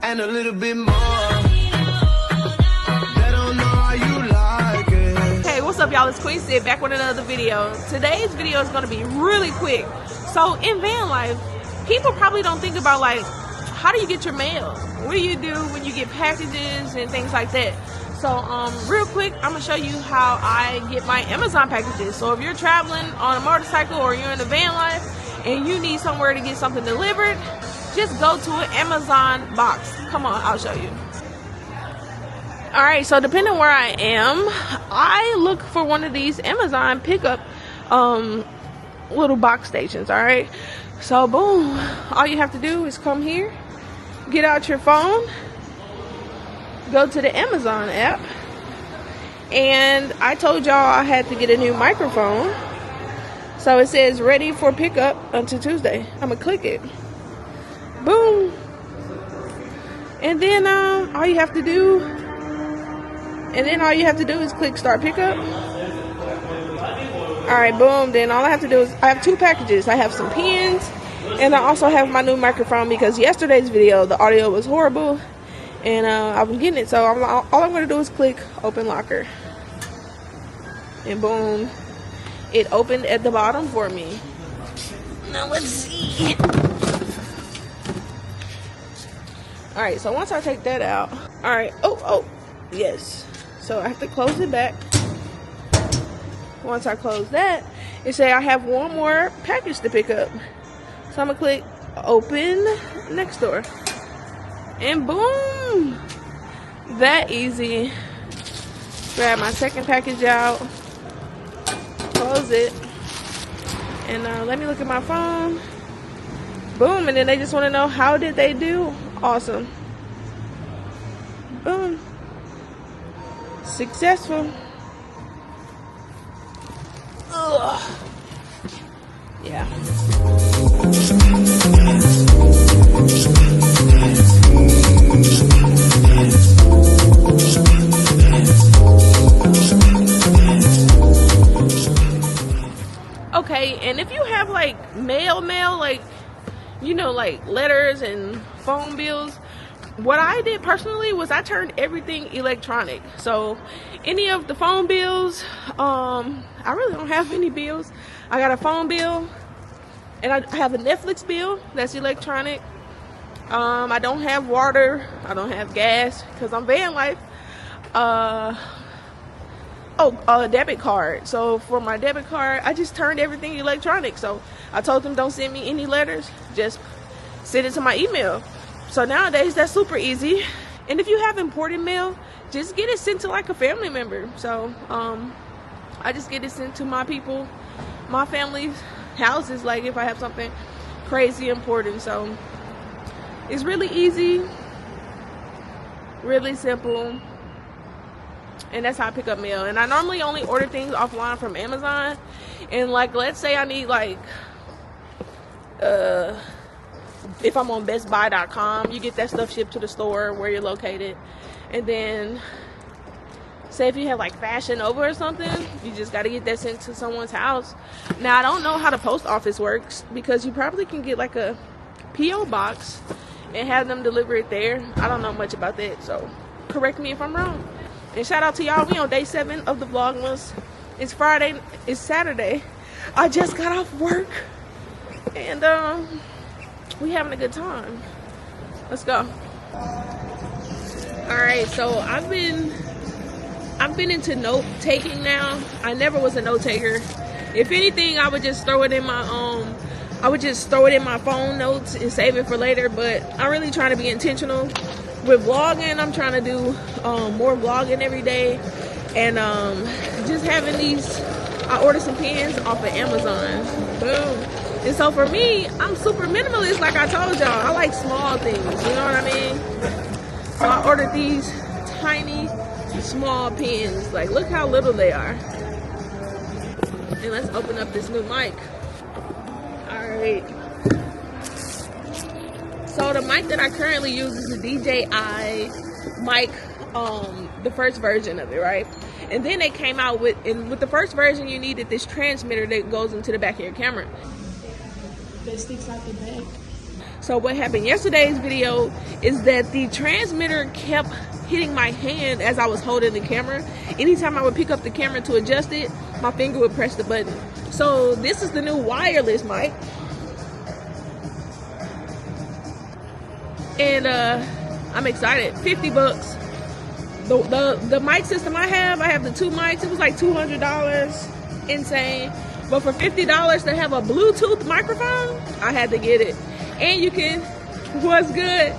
And a little bit more. They don't know how you like it. Hey, what's up, y'all? It's QueenSit back with another video. Today's video is going to be really quick. So in van life, people probably don't think about, like, how do you get your mail? What do you do when you get packages and things like that? So real quick, I'm gonna show you how I get my Amazon packages. So if you're traveling on a motorcycle or you're in a van life and you need somewhere to get something delivered, just go to an Amazon box. Come on, I'll show you. All right, so depending where I am, I look for one of these Amazon pickup little box stations. All right, so boom, all you have to do is come here, get out your phone, go to the Amazon app, and I told y'all I had to get a new microphone. So it says ready for pickup until Tuesday. I'm gonna click it. Boom. And then all you have to do is click start pickup. Alright, boom. Then all I have to do is, I have two packages. I have some pens, and I also have my new microphone because yesterday's video the audio was horrible and I was getting it. So all I'm going to do is click open locker, and boom, it opened at the bottom for me. Now let's see. Alright, so once I take that out, alright, oh, yes. So I have to close it back. Once I close that, it say I have one more package to pick up. So I'm gonna click open next door. And boom! That easy. Grab my second package out, close it, and let me look at my phone. Boom, and then they just want to know how did they do. Awesome. Boom. Successful. Ugh. Yeah. Okay, and if you have like mail, like, you know, like letters and phone bills, what I did personally was I turned everything electronic. So any of the phone bills, I really don't have any bills. I got a phone bill, and I have a Netflix bill that's electronic. I don't have water, I don't have gas because I'm van life. A debit card. So for my debit card, I just turned everything electronic. So I told them don't send me any letters, just send it to my email. So nowadays that's super easy. And if you have important mail, just get it sent to like a family member. So I just get it sent to my people, my family's houses, like if I have something crazy important. So it's really easy, really simple. And that's how I pick up mail. And I normally only order things offline from Amazon. And like, let's say I need like if I'm on bestbuy.com, you get that stuff shipped to the store where you're located. And then say if you have like Fashion Nova or something, you just got to get that sent to someone's house. Now I don't know how the post office works, because you probably can get like a PO box and have them deliver it there. I don't know much about that, so correct me if I'm wrong. And shout out to y'all, we on day 7 of the Vlogmas. It's Friday, it's Saturday. I just got off work, and we having a good time. Let's go. Alright, so I've been into note taking now. I never was a note taker. If anything, I would just throw it in my phone notes and save it for later. But I'm really trying to be intentional with vlogging. I'm trying to do more vlogging every day, and just having these, I ordered some pens off of Amazon. Boom. And so for me, I'm super minimalist, like I told y'all. I like small things, you know what I mean? So I ordered these tiny small pens. Like, look how little they are. And let's open up this new mic. Alright, so the mic that I currently use is the DJI mic, the first version of it, right? And then they came out with the first version, you needed this transmitter that goes into the back of your camera that sticks out the back. So what happened yesterday's video is that the transmitter kept hitting my hand as I was holding the camera. Anytime I would pick up the camera to adjust it, my finger would press the button. So this is the new wireless mic. And I'm excited. 50 bucks. The mic system I have the 2 mics. It was like $200. Insane. But for $50 to have a Bluetooth microphone, I had to get it. And you can, what's good?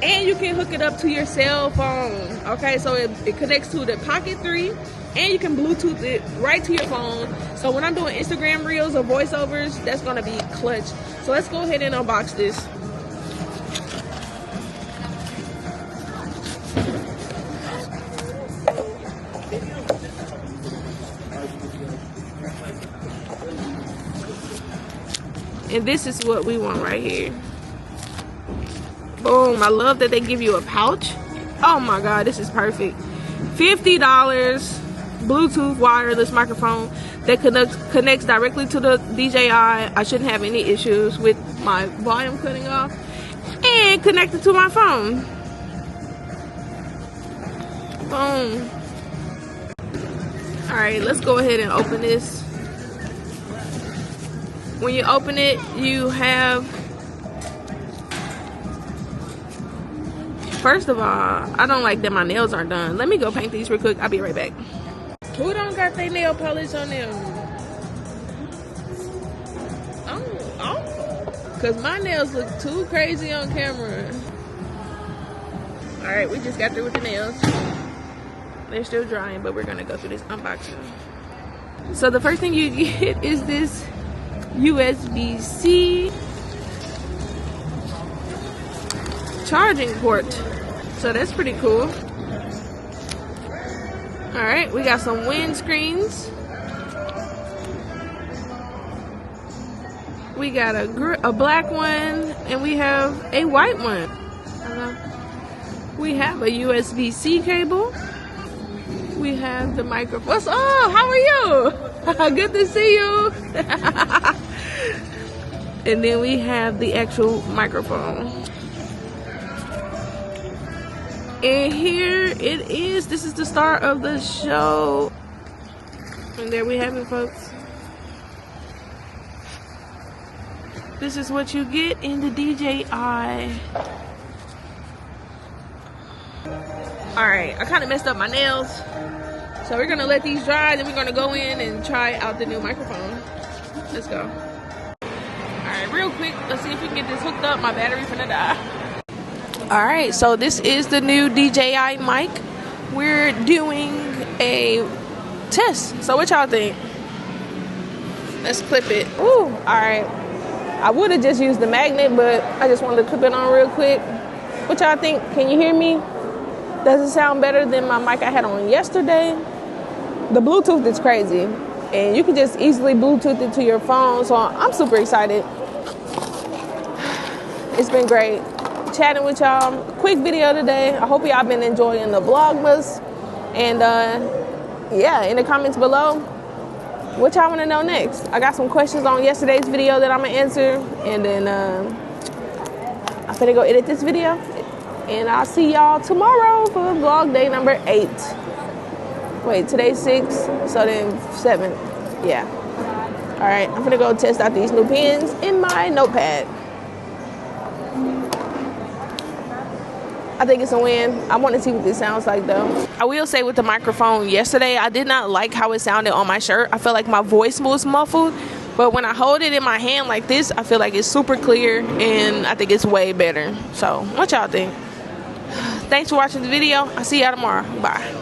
And you can hook it up to your cell phone. Okay, so it connects to the Pocket 3, and you can Bluetooth it right to your phone. So when I'm doing Instagram reels or voiceovers, that's gonna be clutch. So let's go ahead and unbox this. And this is what we want right here. Boom. I love that they give you a pouch. Oh my God, this is perfect. $50 Bluetooth wireless microphone that connects directly to the DJI. I shouldn't have any issues with my volume cutting off. And connected to my phone. Boom. Alright, let's go ahead and open this. When you open it, you have, first of all, I don't like that my nails aren't done. Let me go paint these real quick. I'll be right back. Who don't got their nail polish on them? Oh, because my nails look too crazy on camera. All right, we just got through with the nails. They're still drying, but we're gonna go through this unboxing. So the first thing you get is this USB-C charging port. So that's pretty cool. All right, we got some windscreens. We got a black one, and we have a white one. We have a USB-C cable. We have the microphone. What's up? How are you? Good to see you. And then we have the actual microphone. And here it is. This is the start of the show. And there we have it, folks. This is what you get in the DJI. Alright, I kind of messed up my nails. So we're going to let these dry, then we're going to go in and try out the new microphone. Let's go. Alright, real quick, let's see if we can get this hooked up. My battery's gonna die. Alright, so this is the new DJI mic. We're doing a test. So what y'all think? Let's clip it. Ooh, alright. I would have just used the magnet, but I just wanted to clip it on real quick. What y'all think? Can you hear me? Does it sound better than my mic I had on yesterday? The Bluetooth is crazy. And you can just easily Bluetooth it to your phone. So I'm super excited. It's been great chatting with y'all. Quick video today. I hope y'all been enjoying the vlogmas. And yeah, in the comments below, what y'all want to know next? I got some questions on yesterday's video that I'm going to answer. And then I'm finna go edit this video. And I'll see y'all tomorrow for vlog day number 8. Wait, today's 6, so then 7. Yeah. All right, I'm gonna go test out these new pens in my notepad. I think it's a win. I want to see what this sounds like though. I will say with the microphone yesterday, I did not like how it sounded on my shirt. I felt like my voice was muffled. But when I hold it in my hand like this, I feel like it's super clear and I think it's way better. So what y'all think? Thanks for watching the video. I'll see y'all tomorrow. Bye.